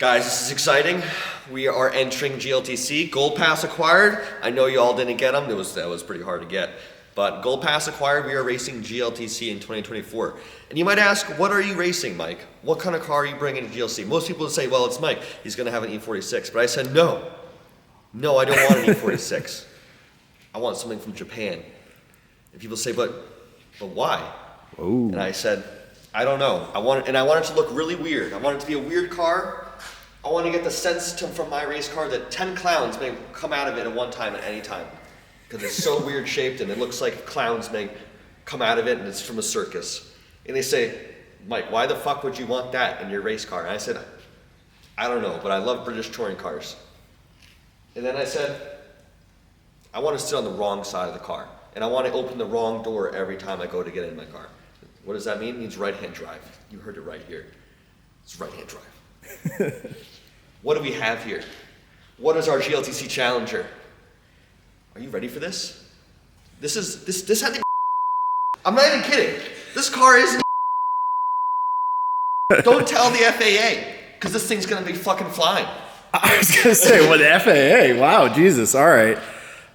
Guys, this is exciting. We are entering GLTC. Gold Pass acquired. I know you all didn't get them. That was pretty hard to get. But Gold Pass acquired, we are racing GLTC in 2024. And you might ask, what are you racing, Mike? What kind of car are you bringing to GLTC? Most people would say, well, it's Mike. He's going to have an E46. But I said, no. No, I don't want an E46. I want something from Japan. And people say, but why? Ooh. And I said, I don't know. I want it to look really weird. I want it to be a weird car. I want to get the sense from my race car that 10 clowns may come out of it at one time at any time. Because it's so weird shaped and it looks like clowns may come out of it and it's from a circus. And they say, Mike, why the fuck would you want that in your race car? And I said, I don't know, but I love British touring cars. And then I said, I want to sit on the wrong side of the car. And I want to open the wrong door every time I go to get in my car. What does that mean? It means right-hand drive. You heard it right here. It's right-hand drive. What do we have here? What is our GLTC Challenger? Are you ready for this? This had the I'm not even kidding. This car is Don't tell the FAA, because this thing's gonna be fucking flying. I was gonna say, what, the FAA? Wow, Jesus, all right.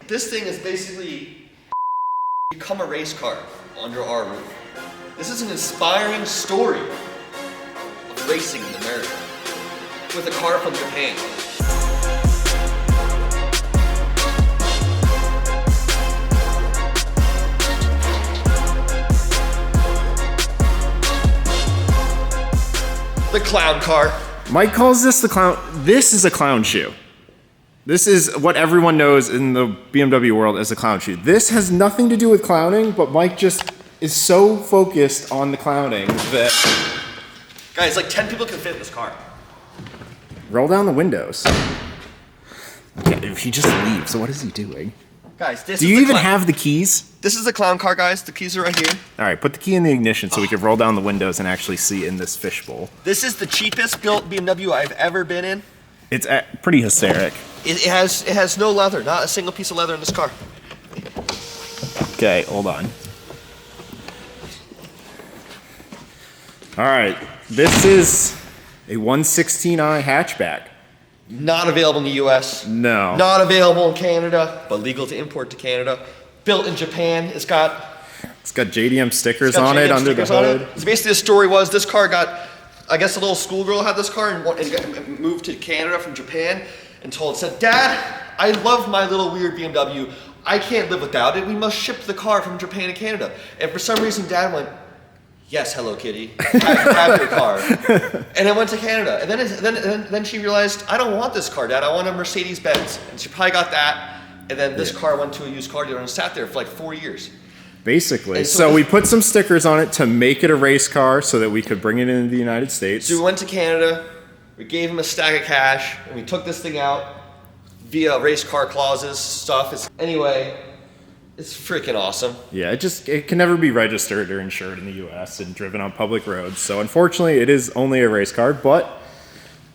This thing is basically become a race car under our roof. This is an inspiring story of racing in America with a car from Japan. The clown car. Mike calls this the clown. This is a clown shoe. This is what everyone knows in the BMW world as a clown shoe. This has nothing to do with clowning, but Mike just is so focused on the clowning that... Guys, like 10 people can fit in this car. Roll down the windows. Yeah, if he just leaves, so what is he doing? Guys, this Do is you the even clown- have the keys? This is the clown car, guys. The keys are right here. All right, put the key in the ignition so we can roll down the windows and actually see in this fishbowl. This is the cheapest built BMW I've ever been in. It's pretty hysteric. It has no leather, not a single piece of leather in this car. Okay, hold on. All right, this is a 116i hatchback. Not available in the US. No. Not available in Canada, but legal to import to Canada. Built in Japan. It's got JDM stickers on it under the hood. So basically the story was this car got, I guess a little schoolgirl had this car and moved to Canada from Japan and said, Dad, I love my little weird BMW. I can't live without it. We must ship the car from Japan to Canada. And for some reason Dad went, yes, Hello Kitty, have your car. And it went to Canada. And then she realized, I don't want this car, Dad. I want a Mercedes Benz. And she probably got that. And then this car went to a used car dealer and sat there for like 4 years. Basically. So we put some stickers on it to make it a race car so that we could bring it into the United States. So we went to Canada, we gave him a stack of cash, and we took this thing out via race car clauses, stuff. Anyway, it's freaking awesome. Yeah, it can never be registered or insured in the US and driven on public roads. So unfortunately, it is only a race car, but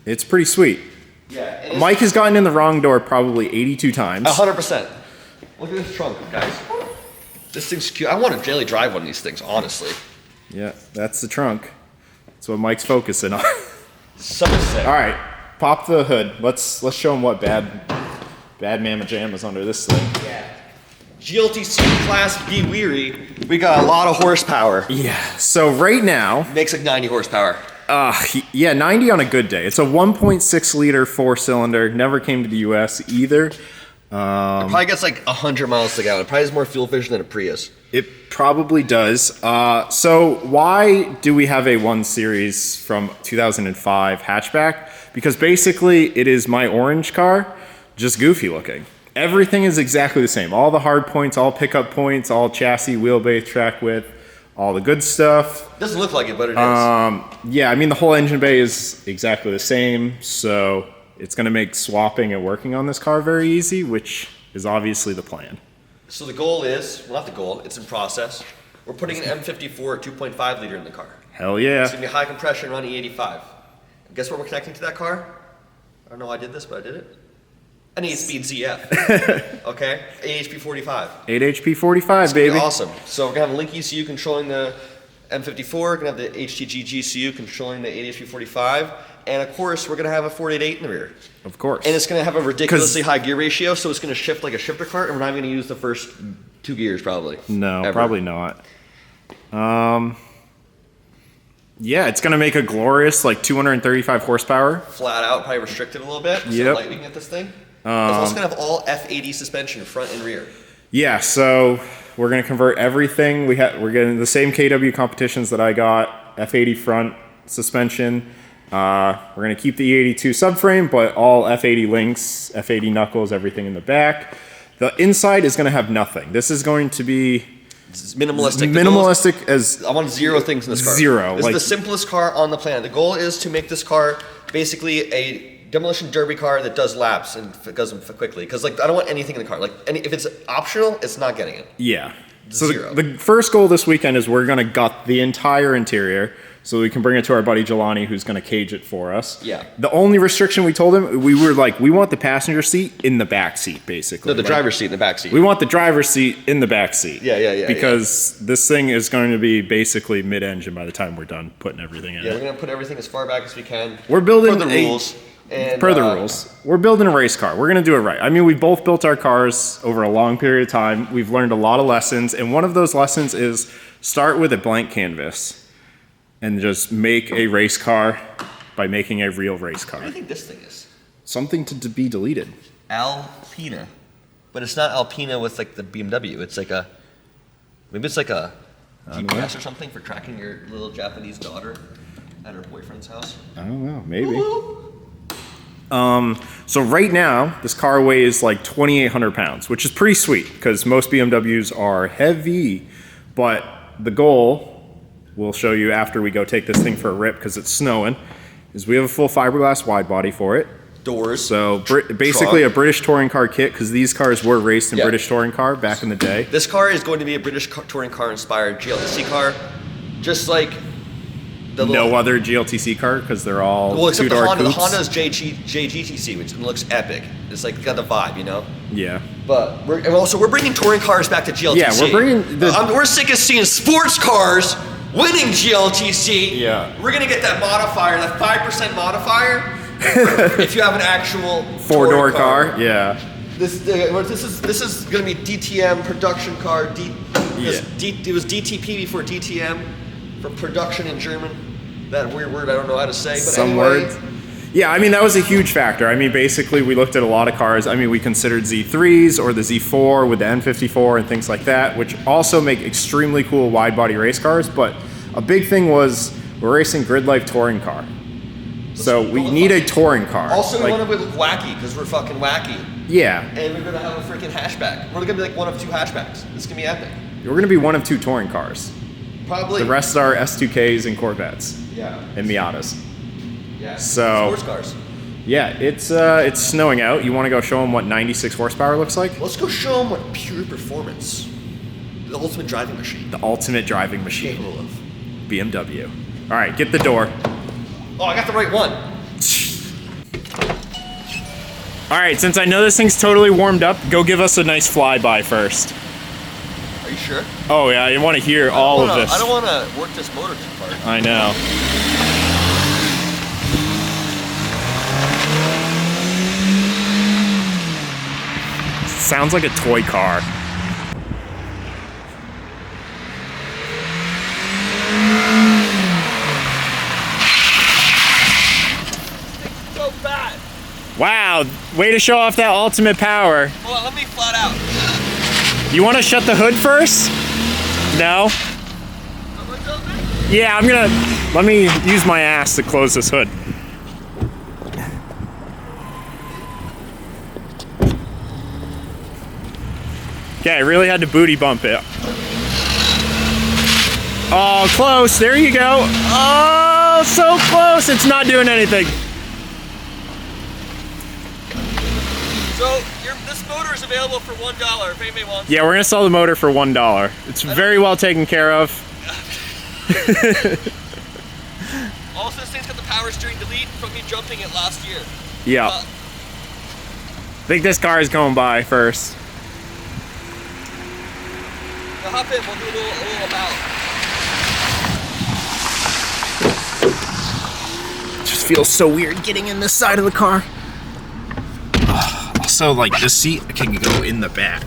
it's pretty sweet. Yeah. Mike has gotten in the wrong door probably 82 times. 100%. Look at this trunk, guys. This thing's cute. I want to daily drive one of these things, honestly. Yeah, that's the trunk. That's what Mike's focusing on. Something sick. All right, pop the hood. Let's show him what bad mamma jam is under this thing. Yeah. GLTC Class B Weary, we got a lot of horsepower. Yeah, so right now... Makes like 90 horsepower. Yeah, 90 on a good day. It's a 1.6 liter 4-cylinder. Never came to the US either. It probably gets like 100 miles to gallon. It probably has more fuel efficient than a Prius. It probably does. So why do we have a 1 Series from 2005 hatchback? Because basically it is my orange car, just goofy looking. Everything is exactly the same. All the hard points, all pickup points, all chassis, wheelbase, track width, all the good stuff. Doesn't look like it, but it is. Yeah, I mean, the whole engine bay is exactly the same, so it's going to make swapping and working on this car very easy, which is obviously the plan. So the goal is, well, not the goal, it's in process. We're putting an M54 2.5 liter in the car. Hell yeah. It's going to be high compression running E85. And guess what we're connecting to that car? I don't know how I did this, but I did it. An 8-speed ZF. Okay? 8HP45. 8HP45, baby. Awesome. So we're going to have a Link ECU controlling the M54. We're going to have the HTG GCU controlling the 8HP45. And of course, we're gonna have a 488 in the rear. Of course. And it's gonna have a ridiculously high gear ratio, so it's gonna shift like a shifter cart, and we're not gonna use the first 2 gears probably. No, ever. probably not. Yeah, it's gonna make a glorious like 235 horsepower. Flat out, probably restricted a little bit. Yep. So light we can get this thing. It's also gonna have all F80 suspension, front and rear. Yeah, so we're gonna convert everything. We're getting the same KW competitions that I got. F80 front suspension. We're gonna keep the E82 subframe, but all F80 links, F80 knuckles, everything in the back. The inside is gonna have nothing. This is going to be It's minimalistic. minimalistic as I want 0 things in this car. Zero, This like- is the simplest car on the planet. The goal is to make this car basically a demolition derby car that does laps and does them quickly. Because like I don't want anything in the car. Like if it's optional, it's not getting it. yeah. So Zero. the first goal this weekend is we're gonna gut the entire interior so we can bring it to our buddy Jelani, who's gonna cage it for us. Yeah. The only restriction we told him, we were like, we want the passenger seat in the back seat, basically. No, the Like, driver's seat in the back seat. we want the driver's seat in the back seat. Yeah. Because this thing is going to be basically mid-engine by the time we're done putting everything in Yeah, it. we're gonna put everything as far back as we can. We're building per the a- rules. And, Per the rules. We're building a race car. We're going to do it right. I mean, we both built our cars over a long period of time. We've learned a lot of lessons. And one of those lessons is start with a blank canvas and just make a race car by making a real race What do car. you think this thing is? Something to be deleted. Alpina. But it's not Alpina with like the BMW. It's like a, maybe it's like a GPS or something for tracking your little Japanese daughter at her boyfriend's house. I don't know. Maybe. So right now, this car weighs like 2,800 pounds, which is pretty sweet because most BMWs are heavy. But the goal, we'll show you after we go take this thing for a rip because it's snowing, is we have a full fiberglass wide body for it. Doors. So basically a British touring car kit because these cars were raced in Yeah. British touring car back in the day. This car is going to be a British touring car inspired GLTC car, just like the little, No other GLTC car because they're all well, except the two-door Honda. The coupes. Honda's JGTC, which looks epic. It's like got the vibe, you know. Yeah. But we're bringing touring cars back to GLTC. Yeah, we're bringing we're sick of seeing sports cars winning GLTC. Yeah. We're gonna get that modifier, that 5% modifier, if you have an actual Four-door touring car. Yeah. This is gonna be DTM production car. It was DTP before DTM, for production in German. That weird word I don't know how to say. But Some anyway, words. Yeah, I mean, that was a huge factor. I mean, basically, we looked at a lot of cars. I mean, we considered Z3s or the Z4 with the N54 and things like that, which also make extremely cool wide body race cars. But a big thing was we're racing grid life touring car. So we need a touring car. Also, we Like, want to look wacky because we're fucking wacky, yeah, and we're gonna have a freaking hatchback. We're gonna be like one of 2 hatchbacks. It's gonna be epic. we're going to be one of 2 touring cars. Probably. The rest are S2Ks and Corvettes Yeah. and Miatas. Yeah. So- Sports cars. Yeah, it's snowing out. You want to go show them what 96 horsepower looks like? Let's go show them what pure performance, the ultimate driving machine, The ultimate driving machine. capable of. BMW. All right, get the door. Oh, I got the right one. All right, since I know this thing's totally warmed up, go give us a nice flyby first. Are you sure? Oh yeah, you want to hear all of this. I don't want to work this motor too hard. I know. Sounds like a toy car. So bad. Wow, way to show off that ultimate power. Hold on, let me flat out. You want to shut the hood first? No? Yeah, let me use my ass to close this hood. Okay, I really had to booty bump it. Oh, close, there you go. Oh, so close, it's not doing anything. So this motor is available for $1 if anybody wants. Yeah, we're gonna sell the motor for $1. It's very well taken care of. Also, this thing's got the power steering delete from me jumping it last year. Yeah. I think this car is going by first. Now hop in, we'll do a little about. just feels so weird getting in this side of the car. Also, like, this seat can go in the back.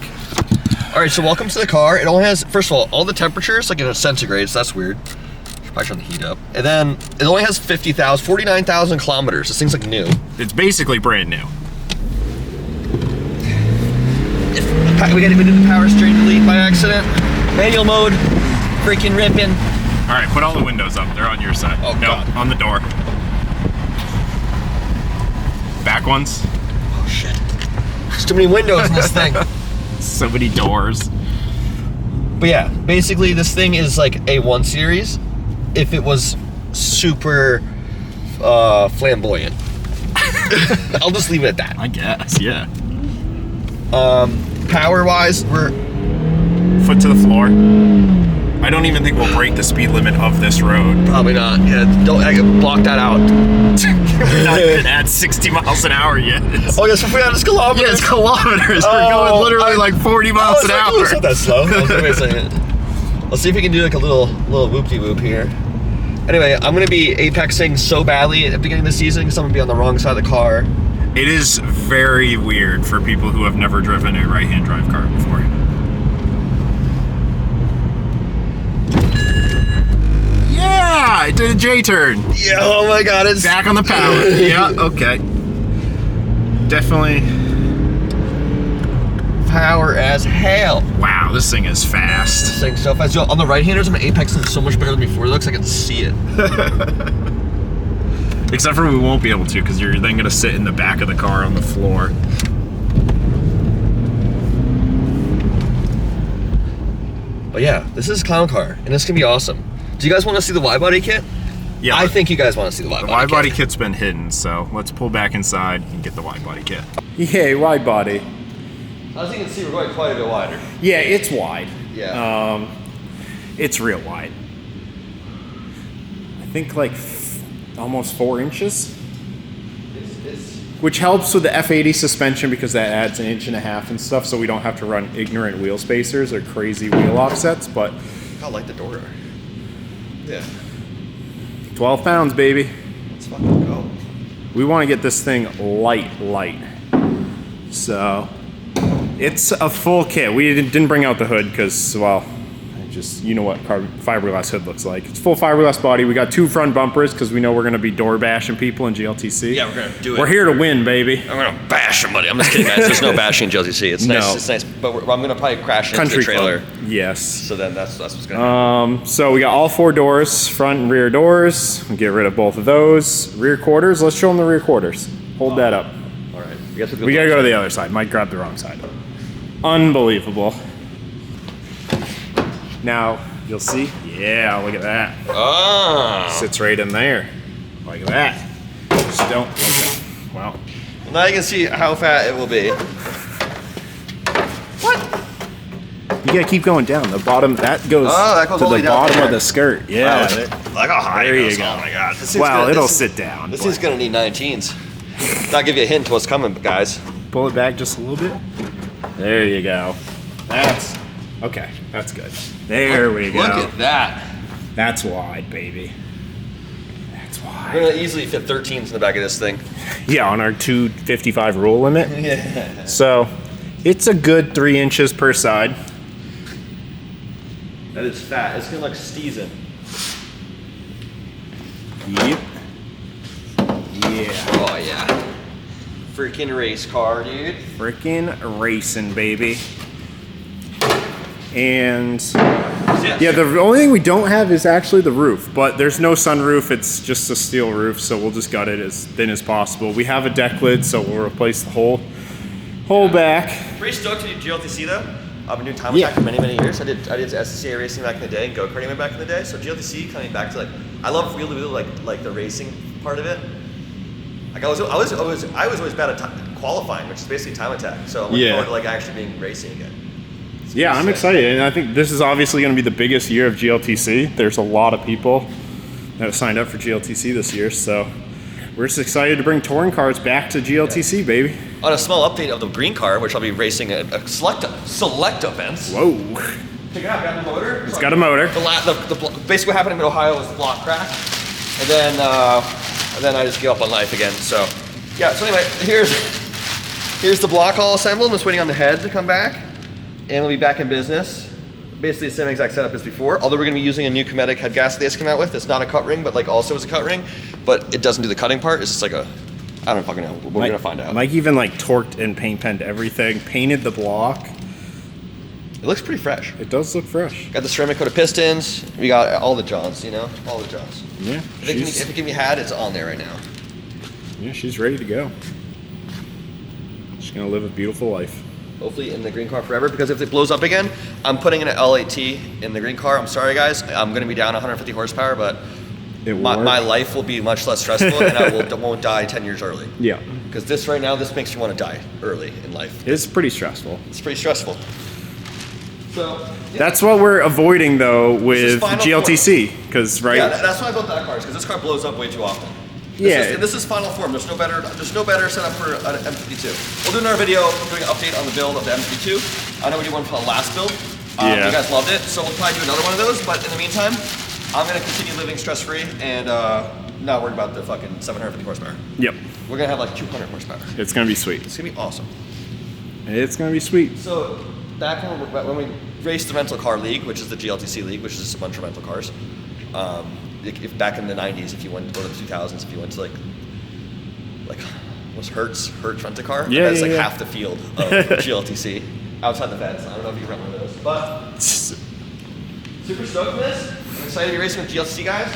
All right, so welcome to the car. It only has, first of all the temperatures, like in a centigrade, so that's weird. Should probably turn the heat up. And then it only has 49,000 kilometers. This thing's like new. It's basically brand new. We did the power steering delete by accident. Manual mode, freaking ripping. All right, put all the windows up. They're on your side. Oh, no, God. on the door. Back ones. Oh shit. There's too many windows in this thing. So many doors. But yeah, basically this thing is like a 1 Series if it was super flamboyant. I'll just leave it at that. I guess, yeah. Power-wise, we're Foot to the floor. I don't even think we'll break the speed limit of this road. probably not. Yeah, don't block that out. We're not even at 60 miles an hour yet. Oh, yes, we're at kilometers. Yeah, it's kilometers. We're going literally like 40 miles an hour. It's not that slow. Wait a second. Let's see if we can do like a little whoop-de-whoop here. Anyway, I'm gonna be apexing so badly at the beginning of the season because I'm gonna be on the wrong side of the car. It is very weird for people who have never driven a right-hand drive car before. Yeah, I did a J-turn. Yeah, oh my god, it's Back on the power. Yeah, okay. Definitely. power as hell. Wow, this thing is fast. This thing's so fast. Yo, on the right-handers, I'm apexing so much better than before. It looks like I can see it. Except for we won't be able to because you're then going to sit in the back of the car on the floor. But yeah, this is Clown Car, and this can be awesome. Do you guys want to see the wide-body kit? Yeah, I think you guys want to see the wide-body kit. the wide body kit's been hidden, so let's pull back inside and get the wide body kit. Yay, wide body. As you can see, we're going quite a bit wider. Yeah, it's wide. Yeah. It's real wide. I think like almost 4 inches, It's which helps with the F80 suspension because that adds 1.5 inches and stuff, so we don't have to run ignorant wheel spacers or crazy wheel offsets. But how light the door are. Yeah. 12 pounds, baby. Let's fucking go. We want to get this thing light. So it's a full kit. We didn't bring out the hood because, well, you know what fiberglass hood looks like. It's full fiberglass body. We got 2 front bumpers because we know we're going to be door bashing people in GLTC. Yeah, we're going to do it. We're here to win, baby. I'm going to bash somebody. I'm just kidding, guys. There's no bashing in GLTC. It's nice. No. It's nice. But I'm going to probably crash into Country the trailer. club. Yes. So then that's what's going to happen. So we got all 4 doors, front and rear doors. We'll get rid of both of those. Rear quarters. Let's show them the rear quarters. Hold that up. All right. We gotta go to the other side. Mike grabbed the wrong side. Unbelievable. Now you'll see. Yeah, look at that. Ah. Sits right in there. Like that. Just don't. Okay. Well. Now you can see how fat it will be. You gotta keep going down. The bottom that goes, that goes to all the the way down bottom there. of the skirt. Yeah. Look how high There it you goes. go. Oh my god. This Well, it'll sit sit down. This but is gonna need 19s. That'll give you a hint to what's coming, guys. pull it back just a little bit. There you go. That's okay. That's good. There we go. Look at that. That's wide, baby. That's wide. We're gonna easily fit 13s in the back of this thing. Yeah, on our 255 rule limit. Yeah. So it's a good 3 inches per side. That is fat. It's gonna look Steezen. Yep. Yeah. Oh yeah. Freaking race car, dude. Freaking racing, baby. And yeah, the only thing we don't have is actually the roof, but there's no sunroof. It's just a steel roof, so we'll just gut it as thin as possible. We have a deck lid, so we'll replace the whole back. Pretty stoked to do GLTC though. I've been doing time Yeah. attack for many, many years. I did SCCA racing back in the day and go-karting back in the day. So GLTC coming back to I love wheel-to-wheel, like the racing part of it. Like I was always bad at qualifying, which is basically time attack. So I'm looking forward to actually being racing again. Yeah, I'm excited, and I think this is obviously going to be the biggest year of GLTC. There's a lot of people that have signed up for GLTC this year, so we're just excited to bring touring cars back to GLTC, baby. On a small update of the green car, which I'll be racing at select events. Whoa. Check it out, got the motor. It's got a motor. Basically what happened in Ohio was the block crack. And then and then I just give up on life again. So, yeah. So anyway, here's the block all assembled. I'm just waiting on the head to come back, and we'll be back in business. Basically the same exact setup as before, although we're going to be using a new Cometic head gasket they just came out with. It's not a cut ring, but like also is a cut ring, but it doesn't do the cutting part. It's just like a, I don't fucking know. We're going to find out. Mike even like torqued and paint penned everything, painted the block. It looks pretty fresh. It does look fresh. Got the ceramic coated pistons. We got all the Johns, you know, all the Johns. Yeah. If it can be had, it's on there right now. Yeah, she's ready to go. She's going to live a beautiful life. Hopefully in the green car forever, because if it blows up again, I'm putting in an L8T in the green car. I'm sorry guys, I'm going to be down 150 horsepower, but my life will be much less stressful and I won't die 10 years early. Yeah. Because this right now, this makes you want to die early in life. It's pretty stressful. It's pretty stressful. So yeah. That's what we're avoiding though with GLTC, because Yeah, that's why I built that car, because this car blows up way too often. This is final form. There's no better setup for an M52. We'll do another video doing an update on the build of the M52. I know we did one for the last build. You guys loved it, so we'll probably do another one of those. But in the meantime, I'm gonna continue living stress-free and not worried about the fucking 750 horsepower. Yep. We're gonna have like 200 horsepower. It's gonna be sweet. It's gonna be awesome. It's gonna be sweet. So back when we raced the rental car league, which is the GLTC league, which is just a bunch of rental cars. If back in the 90s, if you went to the 2000s, if you went to like what's Hertz rent-a-car? Yeah, that's yeah, like yeah. half the field of GLTC outside the fence. I don't know if you rent one of those, but super stoked for this. I'm excited to be racing with GLTC guys.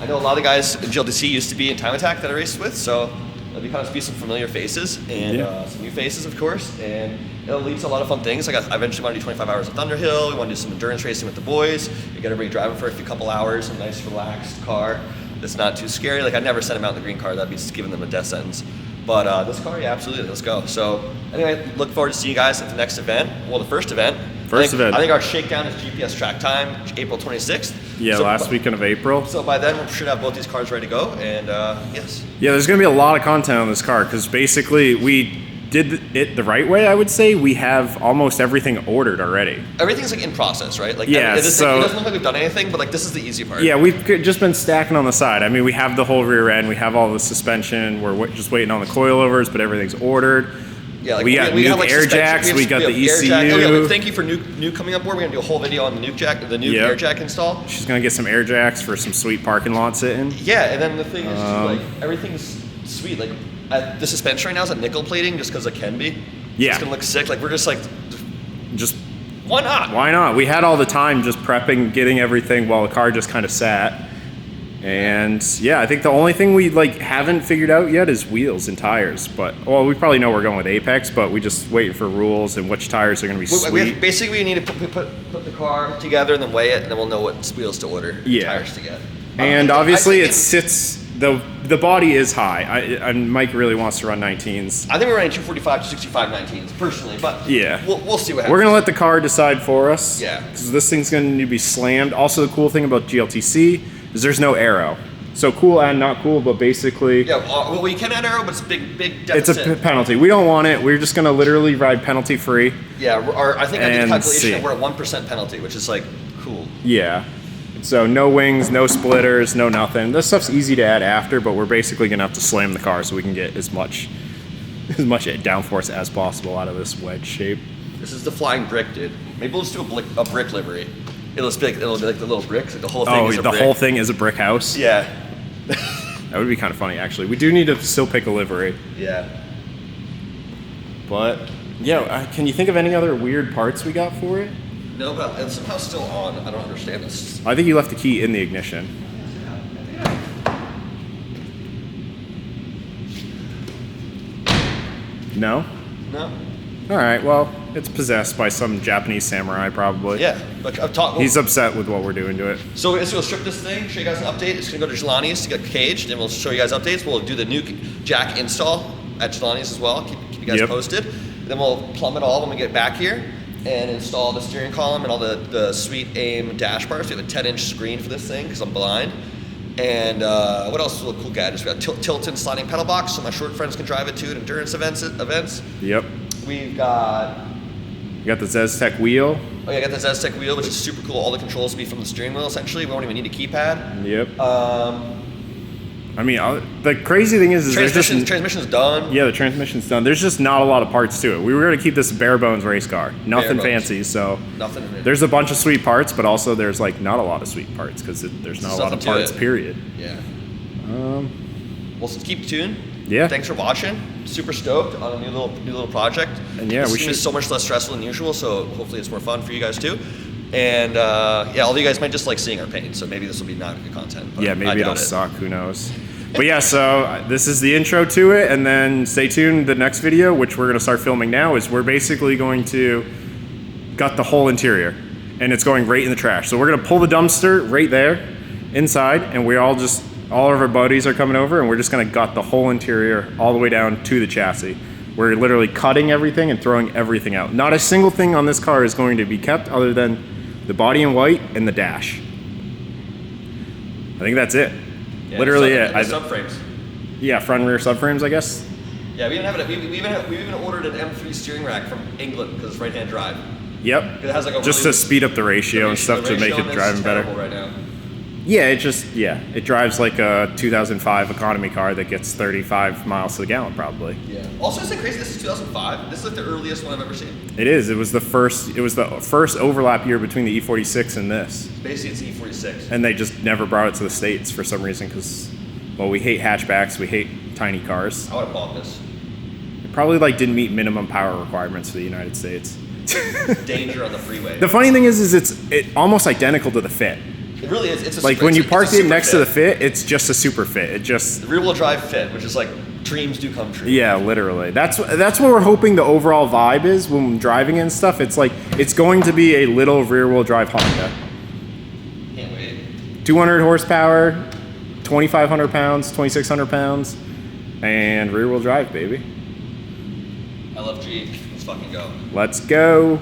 I know a lot of guys in GLTC used to be in Time Attack that I raced with, so there'll be kind of be some familiar faces and some new faces, of course, and it'll lead to a lot of fun things. I eventually want to do 25 hours of Thunderhill. We want to do some endurance racing with the boys. We get everybody driving for a couple hours, a nice relaxed car that's not too scary. Like, I'd never send them out in the green car. That'd be just giving them a death sentence. But this car, yeah, absolutely, let's go. So anyway, look forward to seeing you guys at the next event. Well, the first event. I think our shakedown is GPS track time, April 26th. Yeah, so, last weekend of April. So by then, we should have both these cars ready to go, and yes. Yeah, there's going to be a lot of content on this car, because basically we did it the right way, I would say. We have almost everything ordered already. Everything's like in process, right? Like, yeah, it doesn't look like we've done anything, but like this is the easy part. Yeah, we've just been stacking on the side. I mean, we have the whole rear end, we have all the suspension, we're just waiting on the coilovers, but everything's ordered. Yeah, like we got new like air jacks, we got the ECU. Oh, yeah, thank you for new coming up board. We're gonna do a whole video on the new jack, the new air jack install. She's gonna get some air jacks for some sweet parking lot sitting. Yeah, and then the thing is, like, everything's sweet. Like, the suspension right now is a nickel plating just because it can be. Yeah. It's gonna look sick. Like, we're just why not? Why not? We had all the time just prepping, getting everything while the car just kind of sat. And yeah, I think the only thing we haven't figured out yet is wheels and tires. But we probably know we're going with Apex, but we just waiting for rules and which tires are going to be sweet. Basically, we need to put the car together and then weigh it, and then we'll know what wheels to order, tires to get. And obviously, it sits. The body is high. And Mike really wants to run 19s. I think we're running 245 to 65 19s personally, but yeah, we'll see what happens. We're gonna let the car decide for us. Yeah, because this thing's gonna need to be slammed. Also, the cool thing about GLTC is there's no aero. So cool and not cool, but basically... Yeah, well, we can add aero, but it's a big deficit. It's a penalty. We don't want it. We're just going to literally ride penalty-free. Yeah, I think I did a calculation that we're at 1% penalty, which is, like, cool. Yeah. So no wings, no splitters, no nothing. This stuff's easy to add after, but we're basically going to have to slam the car so we can get as much downforce as possible out of this wedge shape. This is the flying brick, dude. Maybe we'll just do a brick livery. It'll be like the little bricks. Like the whole thing is a brick. Whole thing is a brick house? Yeah. That would be kind of funny, actually. We do need to still pick a livery. Yeah. But, yeah, can you think of any other weird parts we got for it? No, but it's somehow still on. I don't understand this. I think you left the key in the ignition. No? No. All right, well, it's possessed by some Japanese samurai, probably. Yeah, but he's upset with what we're doing to it. So we'll strip this thing, show you guys an update. It's gonna go to Jelani's to get caged, and we'll show you guys updates. We'll do the new jack install at Jelani's as well. Keep you guys posted. Then we'll plumb it all when we get back here and install the steering column and all the sweet AIM dash bars. We have a 10-inch screen for this thing because I'm blind. And what else is a cool gadgets? We got tilt-in sliding pedal box so my short friends can drive it too at endurance events. Yep. We've got... You got the Zestec wheel. Oh yeah, I got the Zestec wheel, which is super cool. All the controls will be from the steering wheel, essentially. We won't even need a keypad. Yep. I mean, the crazy thing is Transmission's done. Yeah, the transmission's done. There's just not a lot of parts to it. We were going to keep this a bare bones race car. Nothing fancy, so Nothing. there's a bunch of sweet parts, but also there's like not a lot of sweet parts because there's not a lot of parts, period. Yeah. We'll keep tuned. Yeah. Thanks for watching. Super stoked on a new little project. And yeah, this is so much less stressful than usual, so hopefully it's more fun for you guys too. And yeah, all of you guys might just like seeing our pain, so maybe this will be not good content. But yeah, maybe it'll suck. Who knows? But yeah, so this is the intro to it, and then stay tuned. The next video, which we're going to start filming now, is we're basically going to gut the whole interior, and it's going right in the trash. So we're going to pull the dumpster right there inside, and all of our buddies are coming over, and we're just going to gut the whole interior all the way down to the chassis. We're literally cutting everything and throwing everything out. Not a single thing on this car is going to be kept other than the body in white and the dash. I think that's it. Yeah, Literally it. The subframes. Yeah, front and rear subframes, I guess. Yeah, we even ordered an M3 steering rack from England because it's right-hand drive. Yep. It has like a just to speed up the ratio and stuff to make it driving better. Right now. Yeah, it drives like a 2005 economy car that gets 35 miles to the gallon probably. Yeah. Also, isn't it crazy? This is 2005. This is like the earliest one I've ever seen. It is. It was the first overlap year between the E46 and this. Basically, it's E46. And they just never brought it to the States for some reason because, well, we hate hatchbacks, we hate tiny cars. I would have bought this. It probably like didn't meet minimum power requirements for the United States. Danger on the freeway. The funny thing is it's almost identical to the Fit. It really is. It's like when you park it next to the Fit, it's just a super Fit. It just the rear-wheel drive Fit, which is like dreams do come true. Yeah, literally. That's what we're hoping the overall vibe is when driving and stuff. It's like it's going to be a little rear-wheel drive Honda. Can't wait. 200 horsepower, 2,500 pounds, 2,600 pounds, and rear-wheel drive, baby. I love G. Let's fucking go. Let's go.